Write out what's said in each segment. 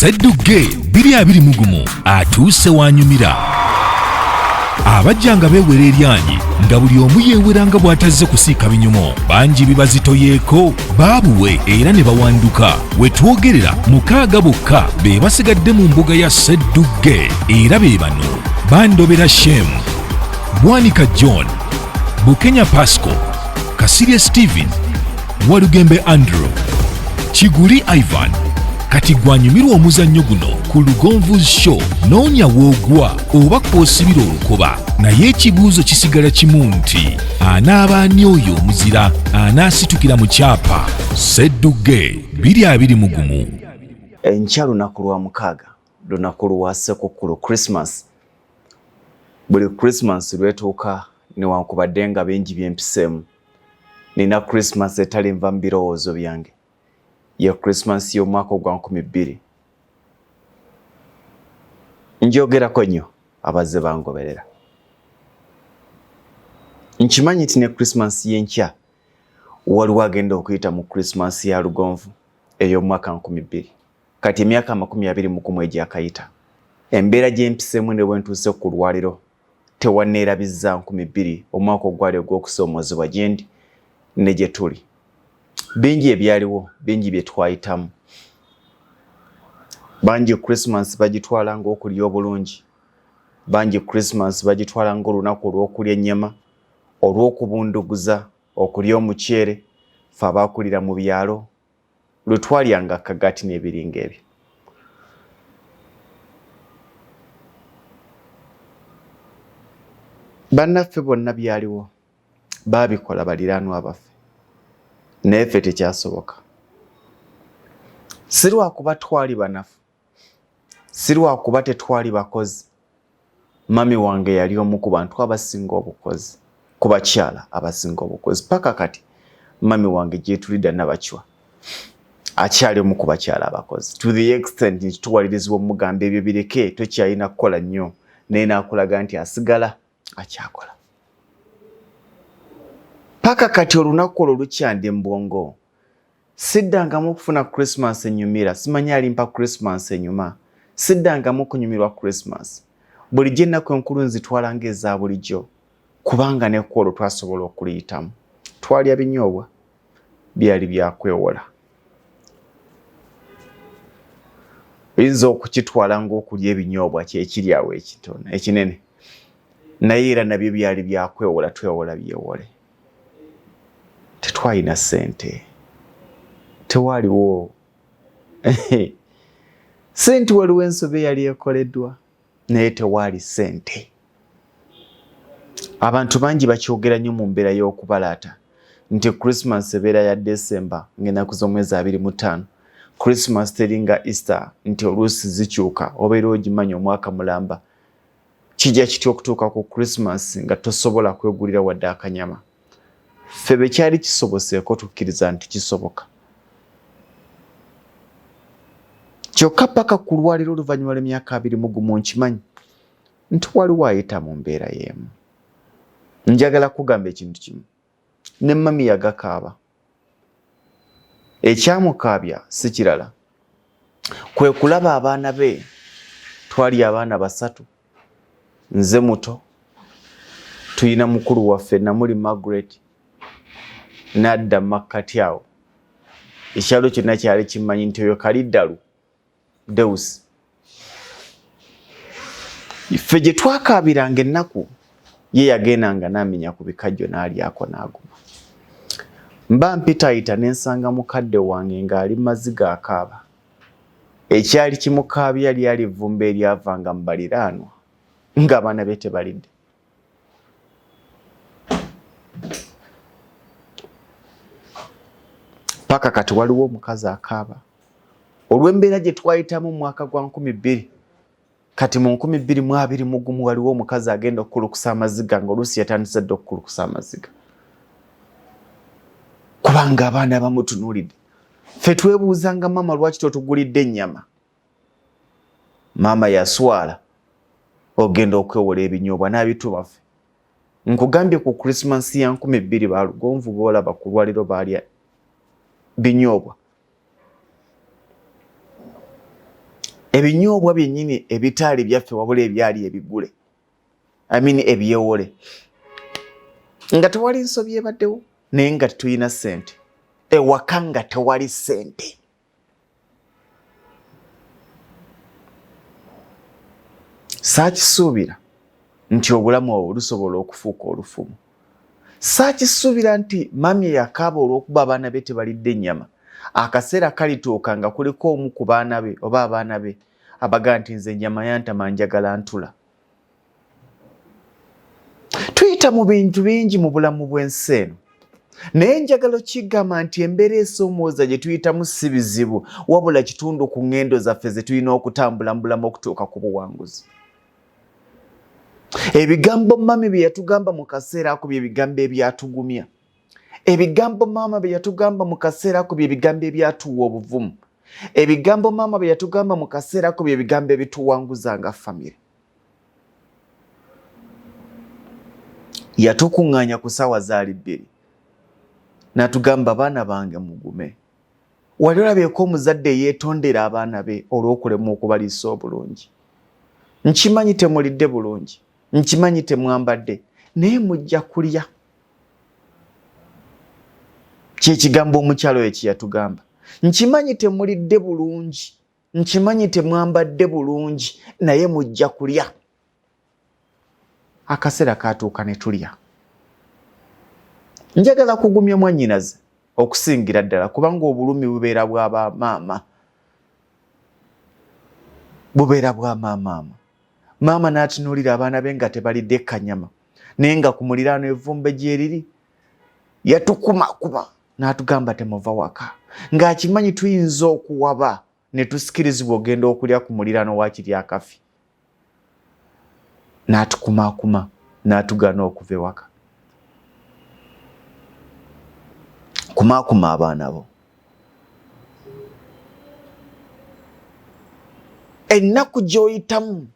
SSEDDUGGE 2020 atuuse wanyumira. Abajjanga beewera eryanyi nga buli omu yeeweranga bw'atazze kusiika binyumo. Bangi bibazitoyeeko baabuwe era ne bawanduka. We twogerera 6 bokka be basigadde mu mbuga ya SSEDDUGGE era be bano: Bandobera Shem, Bwanika John, Bukenya Pasco, Kasirye Steven, Walugembe Andrew, Kiguli Ivan. Kati gwanyumirwa omuzannyo guno ku LUGONVU'S show noonya woogwa oba kw'osibira olukoba. Naye ekibuuzo kisigala kimu nti anaaba ani oyo omuzira anaasitukira mu kyapa SSEDDUGGE 2020. Enkya lunaku lwa 6 lunaku lwa SSEKUKKULU Christmas. Buli Christmas lwetuuka newankubadde nga bingi byempiseemu, nina Christmas etali nva mu birowoozo byange. Ya Christmas y'omwaka ogwa 2000. Njogerako nnyo abazze bangoberera. Nkimanyi nti ne Christmas y'enkya waliwo agenda okuyita mu Christmas ya Lugonvu ey'omwaka 2000. Kati emyaka 21 egyakayita. Embeera gy'empiseemu ne bwe ntuuse ku lwaliro tewanneerabizza 2000 omwaka ogwali ogw'okusoomozebwa gye ndi ne gye tuli. Bingi ebyaliwo, bingi bye twayitamu. Bangi Christmas bagitwala ng'okulya obulungi. Bangi Christmas bagitwala ng'olunaku olw'okulya ennyama, olw'okubunduguza, okulya omuceere, ffe abaakulira mu byalo lwe twalyanga akagati n'ebiringa ebyo. Bannaffe bonna byaliwo baabikola baliraanwa baffe. Naye ffe tekyasoboka. Si lwakuba twali banafu, si lwakuba tetwali bakozi. Mami wange yali omu ku bantu abasinga obukozi, ku bakyala abasinga obukozi. Paka kati mami wange Gyetuvudde Nabachwa akyali omu ku bakyala abakozi, to the extent nti tuwalirizibwa omugamba ebyo bireke, tokyalina kukola nnyo, naye n'akulaga nti asigala akyakola. Paka kati olunaku olwo lukyandi mu bwongo. Siddangamu okufuna Christmas enyumira, simanyi alimpa Christmas enyuma. Siddangamu okunyumirwa Christmas. Bulijjo ennaku enkulu nzitwala ng'eza bulijjo, kubanga ne kwolwo twasobola okuliyitamu. Twalya binyoobwa byali byakwewola. Oyinza okukitwala ng'okulya ebinyoobwa kyekiri awo ekitono ekinene, naye era nabyo byali byakwewola, twewola byewole. Tetwalina ssente, tewaliwo ssente. Waliwo ensobe yali ekoleddwa naye tewaali ssente. Abantu bangi bakyogera nnyo mu mbeera y'okubalaata nti Christmas ebeera ya December ng'ennaku z'omwezi 25. Christmas teringa Easter nti oluusi zikyuka, obeera ogimanyi omwaka mulamba. Kijja kitya okutuuka ku Christmas nga tosobola kwegulira wadde akanyama? Ffe bwe kyali kisoboseeko tukkiriza nti kisoboka. Kyokka paka ku lwaliro oluvannyuma lw'emyaka 21 nkimanyi nti waliwo ayita mu mbeera y'emu. Njagala kugamba ekintu kimu, ne mami yagakaaba. Ekyamukaabya si kirala, kwe kulaba abaana be. Twali abaana 3, nze muto, tuyina mukulu waffe Namuli Margaret n'adda makkati awo. Ekyalo kyonna kyali kimanyi nti oyo Kaliddalu Deus. Ffe gye twakaabiranga ennaku, ye yagendanga n'amenya ku bikajjo n'alyako n'aguma. Mba mpitayita ne nsanga mukadde wange ng'ali maziga akaaba. Ekyali kimukaabya lyali evvumba eryavanga mu baliraanwa ng'abaana be tebalidde. Paka kati waliwo omukazi akaaba. Olw'embeera gye twayitamu mu mwaka gwa 2000, kati mu 2021 waliwo omukazi agenda okukulukusa amaziga ng'oluusi yatandise dda okukulukusa amaziga. Kubanga abaana bamutunuulidde. Ffe twebuuzanga maama lwaki totugulidde ennyama? Maama yaswala, ogenda okwewola ebinyoobwa n'abituba ffe. Nkugambye ku Christmas ya 2000 ba Lugonvu boolaba ku lwaliro baalya binyoobwa. Ebinyoobwa byennyini ebitaali byaffe wabula ebyali ebigule. Ebyewole. Nga tewali nsobi ebaddewo naye nga tetulina ssente. Ewaka nga tewali ssente. Saakisuubira nti obulamu obwo lusobola okufuuka olufumu. Saakisuubira nti mami yakaaba olw'okuba abaana be tebalidde ennyama. Akaseera kalituuka nga kuliko omu ku baana be oba abaana be abaga nti nze ennyama yantama njagala ntula. Tuyita mu bintu bingi mu bulamu bw'ensi eno. Naye njagala okigamba nti embeera esoomooza gye tuyitamu si bizibu wabula kitundu ku ngendo zaffe ze tulina okutambula mu bulamu okutuuka ku buwanguzi. Ebigambo mami bye yatugamba mu kaseera ako bye bigambo ebyatugumya. Ebigambo maama bye yatugamba mu kaseera ako bye bigambo ebyatuwa obuvumu. Ebigambo maama bye yatugamba mu kaseera ako bye bigambo ebituwanguza nga famire. Yatukuŋŋaanya ku ssaawa zaali 2 n'atugamba abaana bange mugume. Wali olabyeko omuzadde yeetondera abaana be olw'okulema okubaliisa obulungi. Nkimanyi temulidde bulungi, nkimanyi temwambadde, naye mujja kulya. Kyekigambo omukyalo ekyo yatugamba. Nkimanyi temulidde bulungi, nkimanyi temwambadde bulungi, naye mujja kulya. Akaseera kaatuuka ne tulya. Njagala kugumya mwannyinaze okusingira ddala kubanga obulumi bubeera bwa bamaama. Bubeera bwa maamaama. Maama n'atunuulira abaana be nga tebalidde kanyama naye nga ku muliraano evvumbe gye riri yatukumakuma n'atugamba temuva waka. Ng'akimanyi tuyinza okuwaba ne tusikirizibwa ogenda okulya ku muliraano wa Kiryakafi. N'atukumakuma n'atugaana okuva ewaka. Kumakuma abaana bo. Ennaku gy'oyitamu,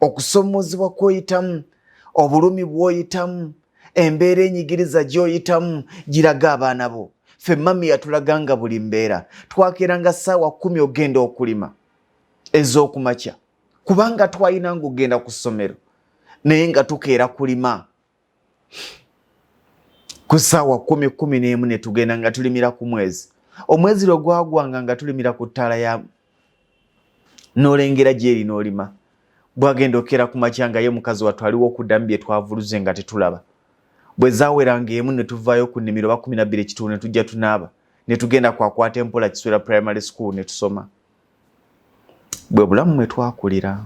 okusomoozebwa kw'oyitamu, obulumi bw'oyitamu, embeera enyigiriza gy'oyitamu giraga abaana bo. Ffe mami yatulaganga buli mbeera. Twakeeranga ssaawa 10 ogenda okulima ez'okumakya kubanga twalina ng'ogenda ku ssomero naye nga tukeera kulima. Ku ssaawa 10 ne tugenda nga tulimira ku mwezi. Omwezi lwe gwagwanga nga tulimira ku ttaala ya n'olengera gy'eri n'olima. Bwagenda okeera ku makya nga ye mukazi wattu aliwo okuddamu bye twavuluze nga tetulaba. Bwe zaaweranga emu ne tuvaayo ku nnimiro ba 12 ekitundu ne tujja tunaaba ne tugenda kwakwata empola Kiswera Primary School ne tusoma. Bwe bulamu mwe twakulira.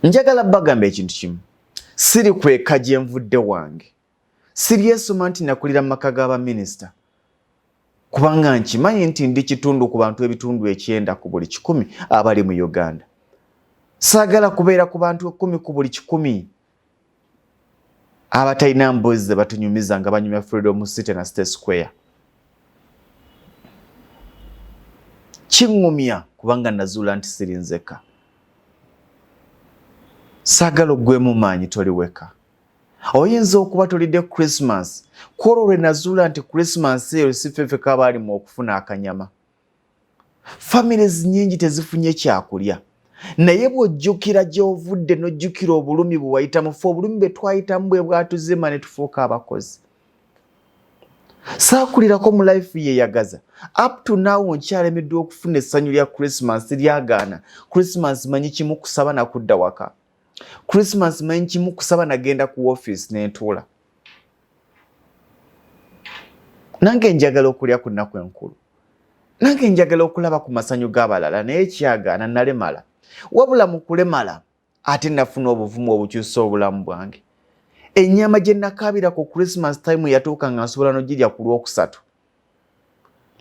Njagala bagamba ekintu kimu. Siri kweka gye nvudde wange. Siri yeesoma nti nakulira mu maka g'abaminisita. Kubanga nkimanyi nti ndi kitundu ku bantu ebitundu 9 ku buli 10 abali mu Uganda. Saagala kubeera ku bantu 10 ku buli 10 abatalina mboozi ze batunyumiza nga banyumya Freedom City na State Square. Kiŋŋumya kubanga nazuula nti siri nzeka. Saagala oggwemu maanyi toli weka. Oyinza okuba tolidde Christmas. Kwolwo lwe nazuula nti Christmas eyo si ffeffe kabaali mu okufuna akanyama. Families nnyingi tezifunye kyakulya. Naye bw'ojjukira gy'ovudde n'ojjukira obulumi bwe wayitamu, ffe obulumi bwe twayitamu bwe bwatuzima ne tufuuka abakozi. Saakulirako mu life yeeyagaza. Up to now nkyalemeddwa okufuna essanyu lya Christmas lyagaana. Christmas manyi kimu kusaba na kudda waka. Christmas manyi kimu kusaba nagenda ku office n'entuula. Nange njagala okulya ku nnaku enkulu. Nange njagala okulaba ku masanyu g'abalala naye kyagaana nalemala. Wabula mu kulemala ate nafuna obuvumu obukyusa obulamu bwange. Ennyama gye nakaabira ku Christmas time yatuuka nga nsobola n'ogirya ku Lwokusatu.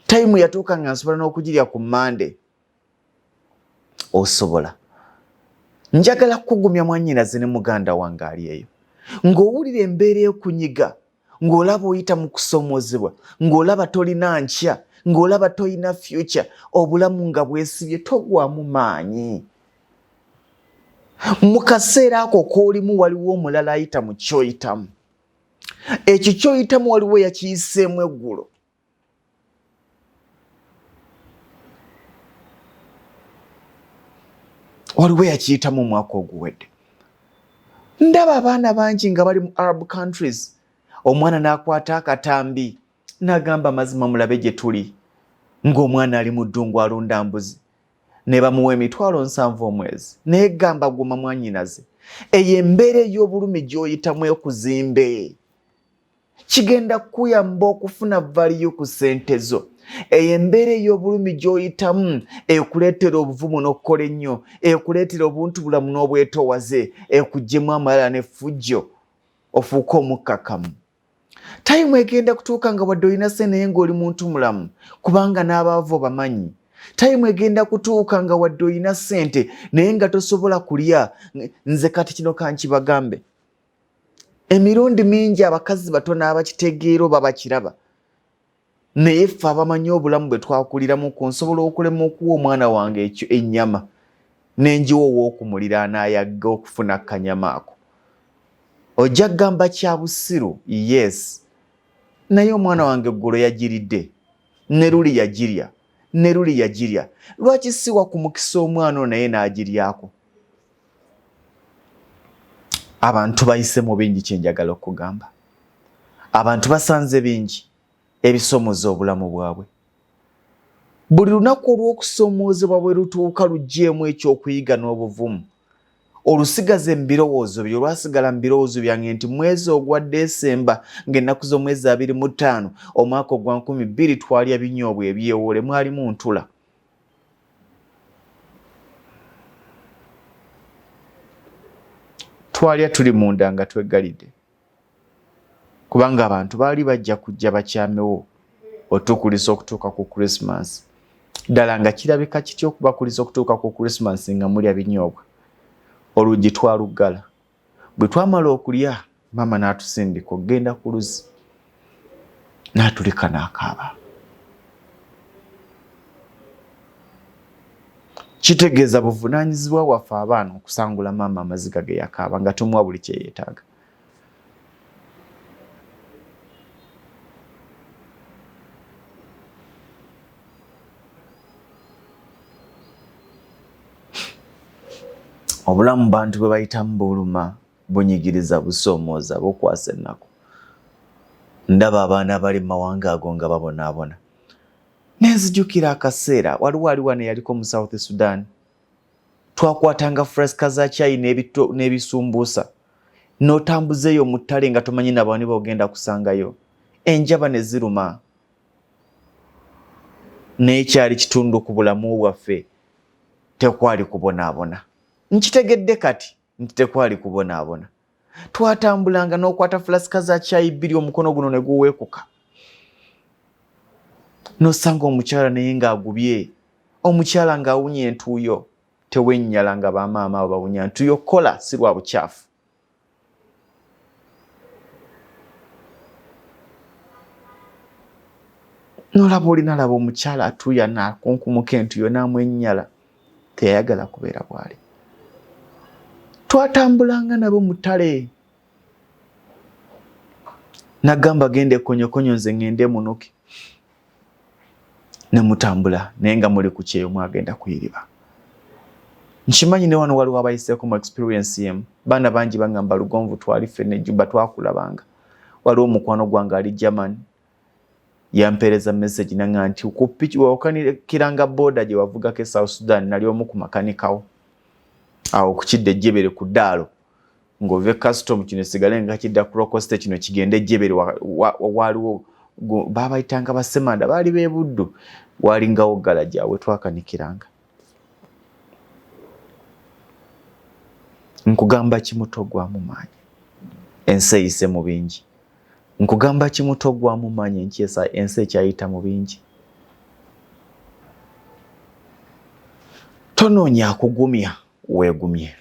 Time yatuuka nga nsobola n'okugirya ku Monday. Osobola. Njagala kugumya mwannyinaze ne muganda wange ali eyo. Ng'owulira embeera y'okunyiga, ng'olaba oyita mu kusomoozebwa, ng'olaba tolina nkya, ng'olaba tolina future, obulamu nga bwesibye togwamu maanyi. Mu kaseera ako k'olimu waliwo omulala ayita mu kyoyitamu. Ekyo kyoyitamu waliwo yakiyiseemu eggulo. waliwo yakiyitamu omwaka oguwedde. Ndaba abaana bangi nga bali mu Arab countries, omwana n'akwata akatambi n'agamba mazima mulabe gye tuli, ng'omwana ali mu ddungu alunda mbuzi, ne bamuwa $7,000 omwezi, naye gamba guma mwannyinaze. Eyo embeera ey'obulumi gy'oyitamu ekuzimbe, kigenda kukuyamba okufuna value ku ssente zo. Eyo embeera ey'obulumi gy'oyitamu ekuleetera obuvumu n'okukola ennyo, ekuleetera obuntubulamu n'obwetoowaze, ekuggyemu amalala n'effujjo, ofuuke omukkakkamu. Tayimu egenda kutuuka nga wadde olina ssente naye ng'oli muntu mulamu, kubanga n'abaavu obamanyi. Tayimu egenda kutuuka nga wadde olina ssente naye nga tosobola kulya. Nze kati kino kankibagambe, emirundi mingi abakazi batono abakitegeera oba bakiraba, naye ffe abamanyi obulamu bwe twakuliramu ku nsobola okulema okuwa omwana wange ekyo ennyama n'enjiwa ow'okumuliraana ayagga okufuna akanyama ako. Ojja kugamba kya busiru, yes, naye omwana wange eggulo yagiridde, ne luli yagirya, ne luli yagirya. Lwaki siwa ku mukisa omwana ono naye n'agiryako? Abantu bayise mu bingi kye njagala okugamba. Abantu basanze bingi ebisomoza obulamu bwabwe. Buli lunaku olw'okusomoozebwa bwe lutuuka luggyeemu ekyokuyiga n'obuvumu. Olusigaze mu birowoozo byo, olwasigala mu birowoozo byange nti mwezi ogwa Desemba ng'ennaku z'omwezi 25 omwaka ogwa 2022 twalya binyoobwa ebyewole, mwalimu ntula. Twalya tuli munda nga twegalidde, kubanga abantu baali bajja kujja bakyamewo otukulisa okutuuka ku Christmas. Ddala nga kirabika kitya okubakulisa okutuuka ku Christmas nga mulya binyoobwa. Oluggi twaluggala. Bwe twamala okulya, mama n'atusindika okugenda ku luzzi, n'atuleka n'akaaba. Kitegeeza buvunaanyizibwa waffe abaana okusangula mama amaziga ge yakaaba nga tumuwa buli kye yeetaaga. Obulamu bantu bwe bayitamu buluma, bunyigiriza, busoomooza, bukwasa ennaku. Ndaba abaana bali mu mawanga ago nga babonaabona. Nenzijukira akaseera, waliwo ali wano eyaliko mu South Sudan. Twakwatanga fresca za caayi n'ebisumbuusa, n'otambuzeeyo mu ttale nga tomanyi na bani b'ogenda kusangayo. Enjaba ne ziruma. Naye kyali kitundu ku bulamu bwaffe, tekwali kubonaabona. Nkitegedde kati nti tekwali kubonaabona. Twatambulanga n'okwata flasika za caayi 2 omukono guno ne guweekuka. N'osanga omukyala naye ng'agubye, omukyala ng'awunya entuuyo, tewennyala nga bamaama abo bawunya ntuuyo, kola si lwa bukyafu. N'olaba olinalaba omukyala atuuya n'akunkumuka entuuyo n'amwennyala, teyayagala kubeera bw'ali. Twatambulanga nabo mu ttale. Nagamba gende konyokonyo nze ngende munuke. Ne mutambula naye nga muli ku kyeyo mwagenda kuyiriba. Nkimanyi ne wano waliwo abayiseeko mu experience yemu. Baana bangi bangamba Lugonvu twali ffenna ejjuba twakulabanga. Waliwo omukwano gwange ali German. Yampeereza message nanga nti ku piki wawukaniranga boda gye wavugako e South Sudan nali omu ku makanikawo. Awo kukidde ejjebere ku ddaalo ng'ove custom kino sigale nga kidda ku Rokoste kino kigende ejjebere waliwo baabayitanga basemanda baali beebuddu walingawo ggala gyabwe twakanikiranga. Nkugamba kimuto gwamu maanyi ensi eyise mu bingi. Nkugamba kimuto gwamu maanyi ensi ekyayita mu bingi. Tonoonya akugumya weegumye.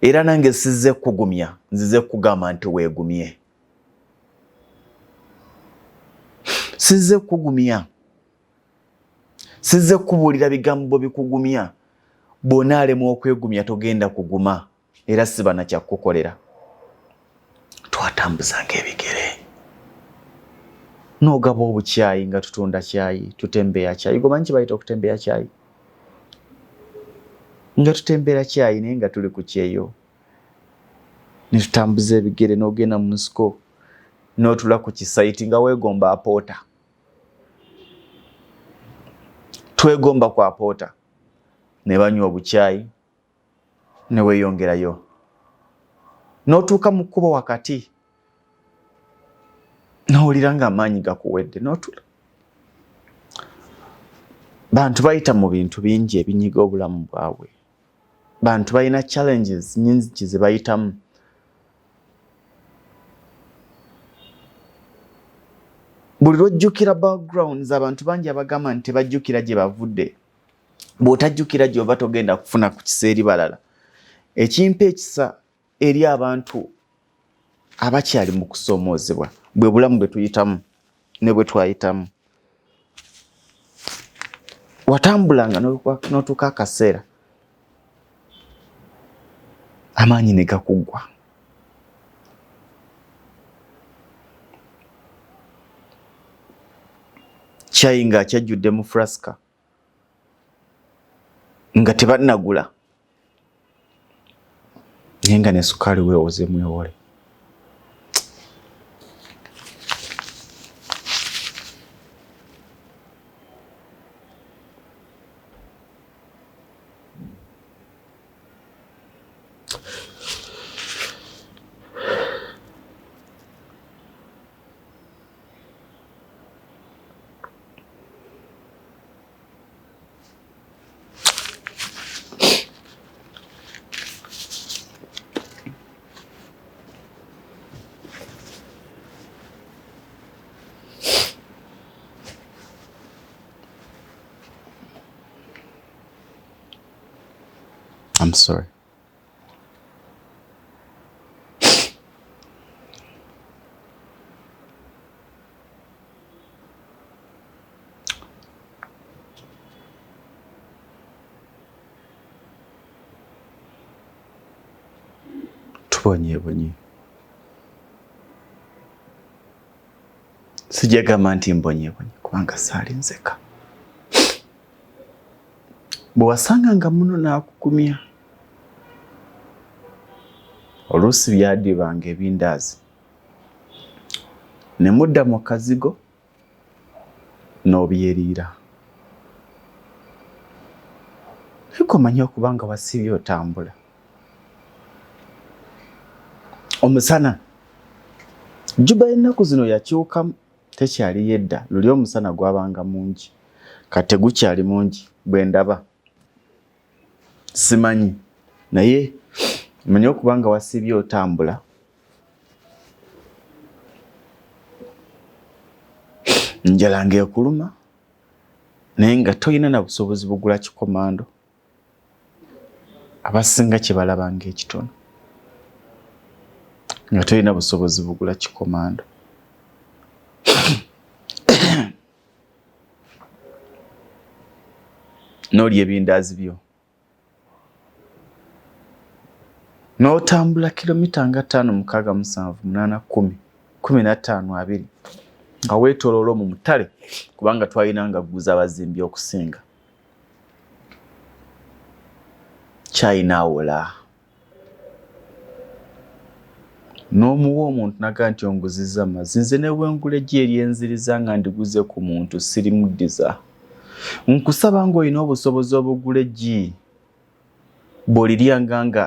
Era nange sizze kugumya, nzize kugamba nti weegumye. Sizze kugumya. Sizze kubuulira bigambo bikugumya. Bw'onaalema okwegumya togenda kuguma. Era siba na kyakukolera. Twatambuzanga ebigere. N'ogaba obukyayi nga tutunda kyayi, tutembeya kyayi. Gomanyi kye bayita okutembeya kyayi? nga tutembera kyayi naye nga tuli ku kyeyo ne tutambuza ebigere n'ogenda mu nsiko n'otula ku kisaiti nga weegomba apoota. Twegomba ku apoota ne banywa obukyayi ne weeyongerayo n'otuuka mu kkubo wakati n'owulira ng'amaanyi gakuwedde n'otula. Bantu bayita mu bintu bingi ebinyiga obulamu bwabwe. Bantu balina challenges nyingi ze bayitamu. Buli lwojjukira backgrounds abantu bangi abagamba nti tebajjukira gye bavudde. Bw'otajjukira gy'ova togenda kufuna ku kiseeri balala. Ekimpa ekisa eri abantu abakyali mu kusoomoozebwa bwe bulamu bwe tuyitamu ne bwe twayitamu. Watambulanga n'otuuka akaseera amaanyi ne gakuggwa. Kyayi nga kyajjudde mu flaska nga tebannagula naye nga ne sukaali weewoze mwewole. I'm sorry. Tubonye. Sijagamba nti mbonye kubanga saali nzeka. Bwe wasanganga muno n'akugumya oluusi byadibanga ebindaazi ne mudda mu kazigo n'obyeriira. Ariko manyi okubanga wasibye otambula. Omusana Juba ennaku zino yakyukamu tekyali yedda. Luli omusana gwabanga mungi kate gukyali mungi bwe ndaba. Simanyi naye manyi okubanga wasibye otambula. Njala ng'ekuluma naye nga toyina na busobozi bugula kikomando. Abasinga kye balabanga ekitono nga toyina busobozi bugula kikomando. N'olya ebindaazi byo n'otambula kilomita nga 5, 6, 7, 8, 10, 15, 20 nga weetooloola mu mutale kubanga twalinanga guza abazimbi okusinga. Kyayina awola n'omuwa omuntu naga nti onguzizza amazzi. Nze newengula eggi eryenziriza nga ndiguze ku muntu sirimuddiza. Nkusaba ng'olina obusobozi obugula eggi bw'oliryanga nga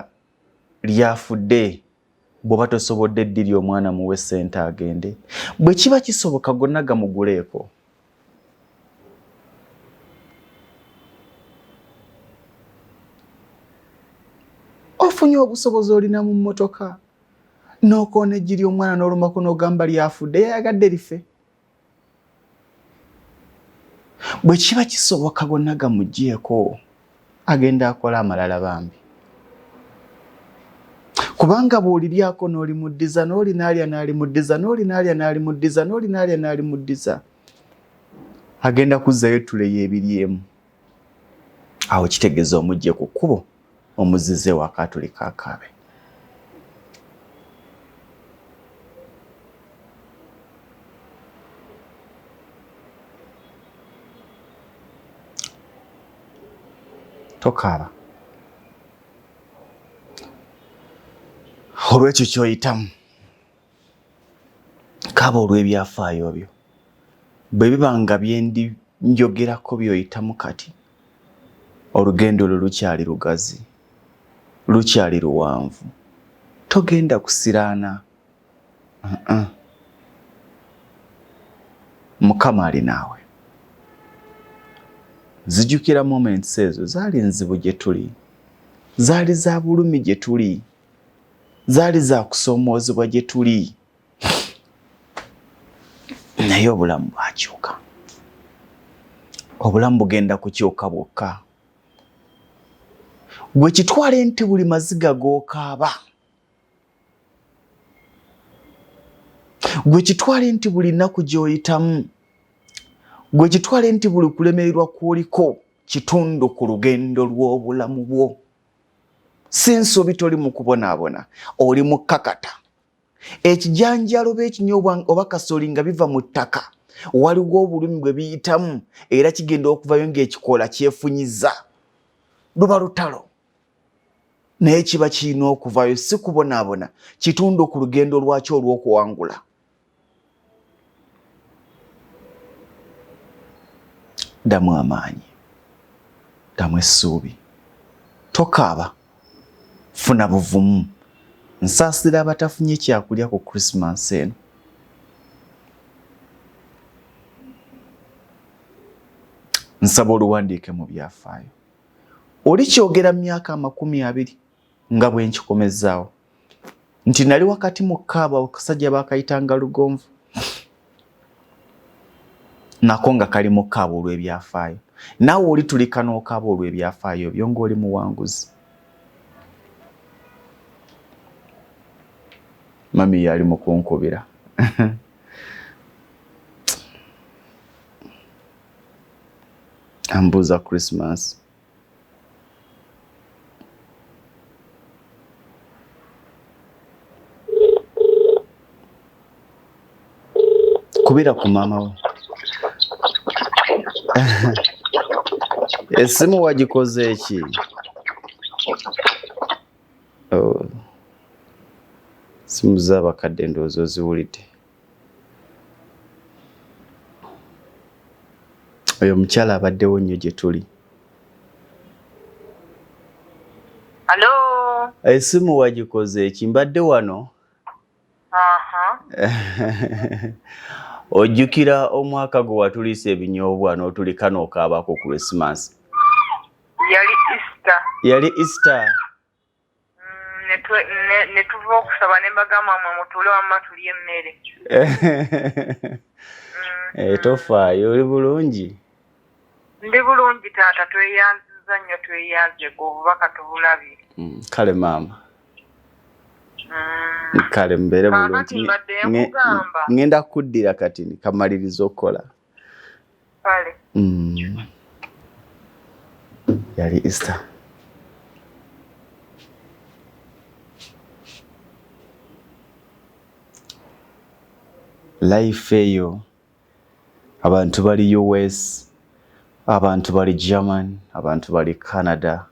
lyafudde bw'oba tosobodde ddirya omwana muwe ssente agende. Bwe kiba kisoboka gonna gamuguleeko. Ofunye obusobozi olina mu mmotoka n'okoona eggi ly'omwana n'olumako n'ogamba lyafudde yayagadde life. Bwe kiba kisoboka gonna gamuggyeeko agenda akola amalala bambi. Kubanga bw'oliryako n'olimuddiza n'olinaalya n'alimuddiza n'olinaalya n'alimuddiza n'olinaalya n'alimuddiza agenda kuzzayo ettule y'ebiryemu. Awo kitegeeza omuggye ku kkubo omuzize waka atuli kaakaabe. Tokaaba olw'ekyo ky'oyitamu kaaba olw'ebyafaayo byo bwe biba nga byendi njogerako by'oyitamu kati olugendo lwo lukyali lugazi lukyali luwanvu togenda kusiraana Mukama ali naawe. Zijjukira moments ezo zaali nzibu gye tuli, zaali za bulumi gye tuli, zaali za kusoomoozebwa gye tuli, naye obulamu bwakyuka. Obulamu bugenda kukyuka bwokka. Gwe kitwale nti buli maziga g'okaaba, gwe kitwale nti buli nnaku gy'oyitamu, gwe kitwale nti buli kulemererwa kw'oliko kitundu ku lugendo lw'obulamu bwo. Si nsobi toli mu kubonaabona, oli mu kkakata. Ekijanjalo b'ekinyobwa oba kasooli nga biva mu ttaka, waliwo obulumi bwe biyitamu era kigenda okuvayo ng'ekikoola kyefunyiza. Luba lutalo. Naye kiba kirina okuvayo si kubonaabona, kitundu ku lugendo lwakyo olw'okuwangula. Ddamu amaanyi, ddamu essuubi, tokaaba, funa buvumu, nsaasira abatafunye kyakulya ku Christmas eno. Nsaba oluwandiike mu byafaayo. Oli kyogera mu myaka 20 nga bwe nkikomezaawo nti nali wakati mu kkaaba akasajja baakayitanga lugonvu, nako nga kali mu kkaaba olw'ebyafaayo. Naawe oli tulika n'okaaba olw'ebyafaayo byo ng'oli muwanguzi. Mami yali mu kunkubira. Ambuuza Christmas. Kubira ku maama we. Esimu wagikoze eki? Simu z'abakadde ndowooza oziwulidde. Oyo omukyala abaddewo nnyo gye tuli. Hello. Esimu wagikoze eki? Mbadde wano. Ojjukira omwaka gwe watuliisa ebinyoobwa n'otulika n'okaaba ku Christmas? Yali Easter. Yali Easter. Ne tuva okusaba ne mbagamba mwe mutuule wamma tulye emmere. Tofaayo, oli bulungi? Ndi bulungi taata, tweyanziza nnyo, tweyanze gwe obubaka tubulabye. Kale maama. Kale mbeere bulungi. Ngenda kuddira kati kamaliriza okukola. Kale. Yali Easter. Life eyo abantu bali US, abantu bali German, abantu bali Canada,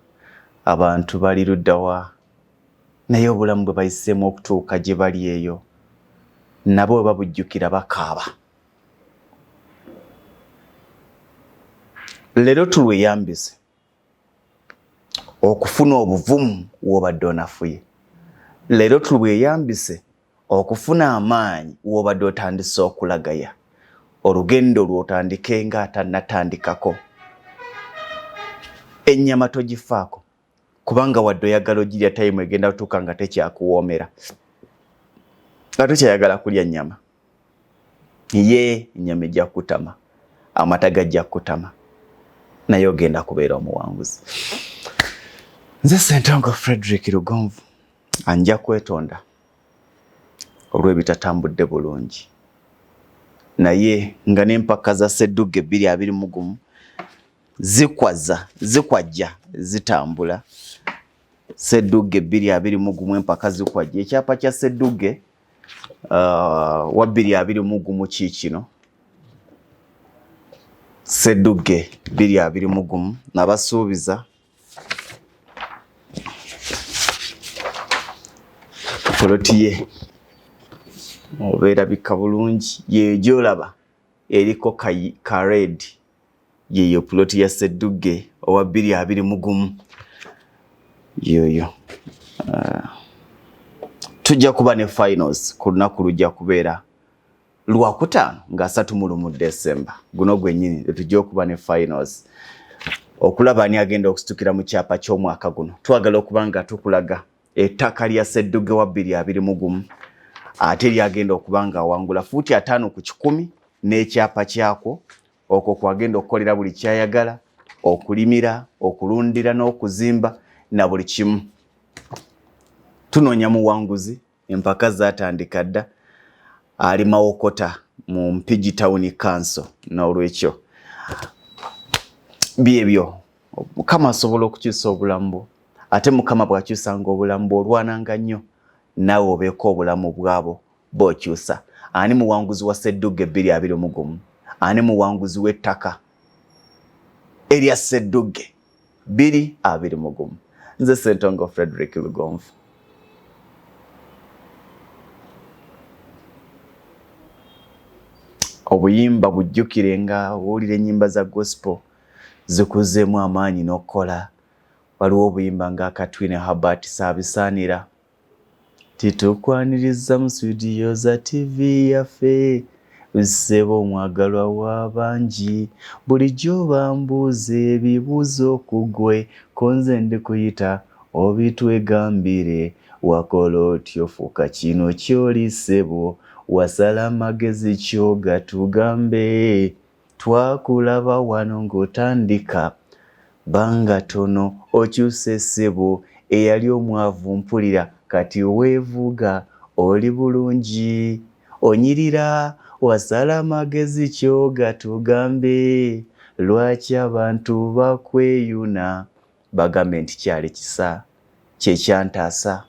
abantu bali luddawa, naye obulamu bwe bayiseemu okutuuka gye bali eyo nabo bwe babujjukira bakaaba. Leero tulweyambise okufuna obuvumu w'obadde onafuye. Leero tulweyambise okufuna amaanyi w'obadde otandise okulagaya. Olugendo lw'otandike nga atannatandikako. Ennyama togifaako kubanga wadde oyagala ogirya time egenda kutuuka nga tekyakuwoomera. Nga tokyayagala kulya nnyama. Ye ennyama ejja kutama, amata gajja kutama, naye ogenda kubeera omuwanguzi. Nze Ssentongo Frederick Lugonvu anja kwetonda olw'ebitatambudde bulungi, naye nga n'empaka za SSEDDUGGE 2021 zikwajja zitambula. SSEDDUGGE 2021 empaka zikwajja. Ekyapa kya SSEDDUGGE wa 2021 kiikino. SSEDDUGGE 2021 nabasuubiza poloti ye obeerabika bulungi yeyo gyolaba eriko ka red yeyo poloti ya Sseddugge owa 221 yoyo. Tujja kuba ne finals ku lunaku lujja kubeera Lwakutaano nga 31 December guno gwennyini tujja okuba ne finals okulaba ani agenda okusitukira mu kyapa ky'omwaka guno. Twagala okuba nga tukulaga ettaka lya Sseddugge wa 221 ate lyagenda okuba nga awangula fuuti 5 ku 100 n'ekyapa kyako okwo kwagenda okukolera buli kyayagala okulimira okulundira n'okuzimba na buli kimu. Tunoonya muwanguzi empaka zaatandika dda ali Mawokota mu Mpigi Town Council n'olwekyo byebyo Mukama asobola okukyusa obulamu ate Mukama bw'akyusanga obulamu olwananga nnyo naawe obeeko obulamu bwabo bw'okyusa. Ani muwanguzi wa Sseddugge 221? Ani muwanguzi w'ettaka erya Sseddugge 221? Nze Ssentongo Frederick Lugonvu. Obuyimba bujjukire nga owulira ennyimba za gospel zikuzeemu amaanyi n'okukola. Waliwo obuyimba ng'akatwine Herbert Saabisaanira titukwaniriza mu studio za TV yaffe ssebo omwagalwa w'abangi bulijjo bambuuza ebibuuzo ku ggwe ko nze ndikuyita obitwegambire wakola otyo fuuka kino ky'oli ssebo wasala amagezi kyo gatugambe twakulaba wano ng'otandika banga tono okyuse ssebo eyali omwavu mpulira kati weevuga oli bulungi onyirira wasala amagezi kyo gatugambe lwaki abantu bakweyuna bagambe nti kyali kisa kyekyantaasa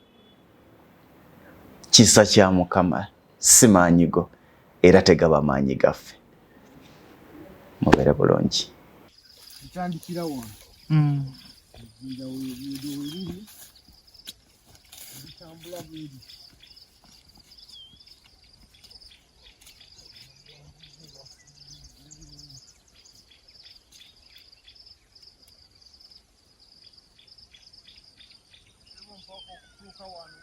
kisa kya Mukama si maanyigo era tegaba maanyi gaffe. Mubeere bulungi. Ntandikira wano nga weeriri bitambula bweri okutuuka wano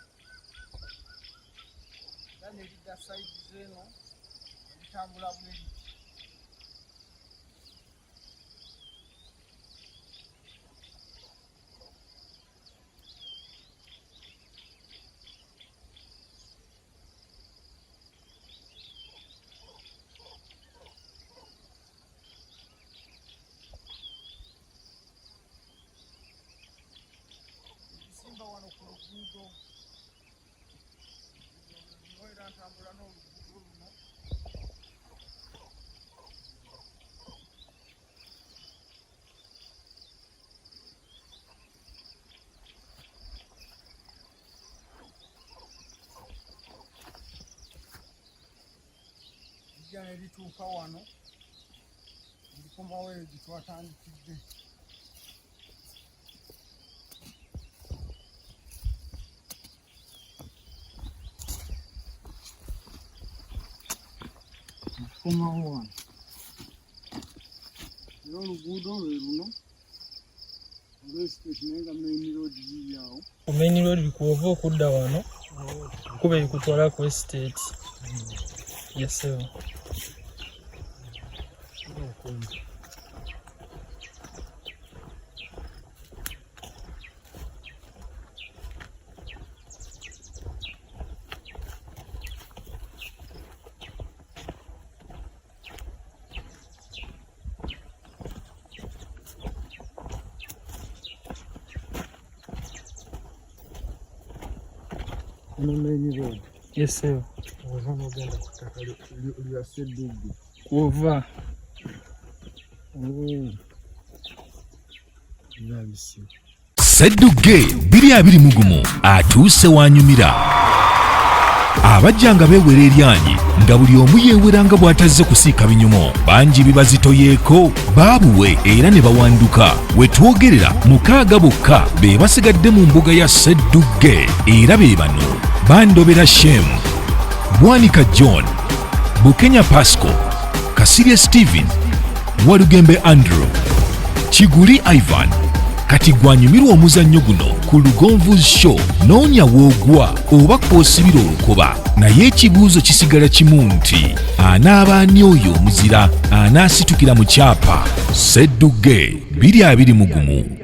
era nerida saidi zeeno bitambula bweri. Wano ku luguudo era ntambula n'oluguudo luno lijja ne lituuka wano likomawo eyo gye twatandikidde. Komawo wano era oluguudo lwe luno olw'esiteeti naye nga main road yiri awo. Main road likuova okudda wano kuba ekutwala ku estate yasebo. Main road. Yes sir. Ova n'ogenda ku ttaka lya Sseddugge. Kuova. Sseddugge 221 atuuse wanyumira. Abajja nga beewera eryanyi nga buli omu yeewera nga bw'atazze kusiika binyumo. Bangi bibazitoyeeko baabuwe era ne bawanduka. We twogerera 6 bokka be basigadde mu mbuga ya Sseddugge era be bano Bandobera Shem, Bwanika John, Bukenya Pasco, Kasirye Steven, Walugembe Andrew, Kiguli Ivan. Kati gwanyumirwa omuzannyo guno ku Lugonvu'S show noonya woogwa oba kwosibira olukoba naye ekibuuzo kisigala kimu nti anaaba ani oyo omuzira anaasitukira mu kyapa SSEDDUGGE 2020.